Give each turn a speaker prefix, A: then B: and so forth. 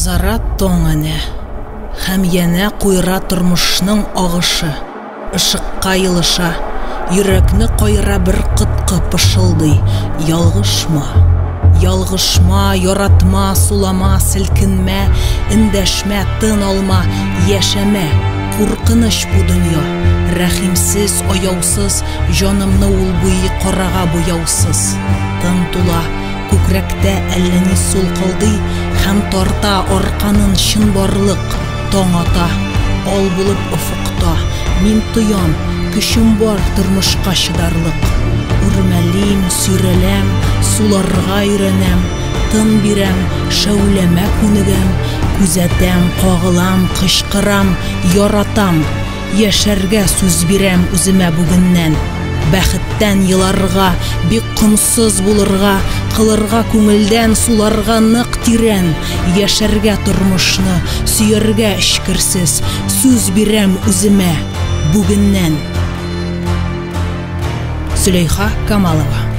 A: Кызара тоң әне, һәм янә куйра тормышның агышы, ышыкка йылыша, йөрәкне кайра бер кыткы пышылдый, ялгышма, ялгышма, яратма, сулама, селкинмә, эндәшмә, тын алма, яшәмә, куркыныч бу дөнья, рәхимсез, аяусыз, җанымны ул буй карага буяусыз, тын тула, күкрәктә әллә ни сулкылдый, һәм тарта арканын чын барлык, таң ата, ал булып офукта, мин тоям, көчем бар тормышка чыдарлык, үрмәлим, сүрәләм, суларга өйрәнәм, тын бирәм, шәүләмә күнегәм, күзәтәм, кагылам, кычкырам, яратам, яшәргә сүз бирәм үземә бүгеннән. Бәхеттән еларга, бик комсыз булырга, кылырга күңелдән, суларга нык тирән, яшәргә тормышны, сөяргә эчкерсез, сүз бирәм үземә бүгеннән. Зөләйха Камалова.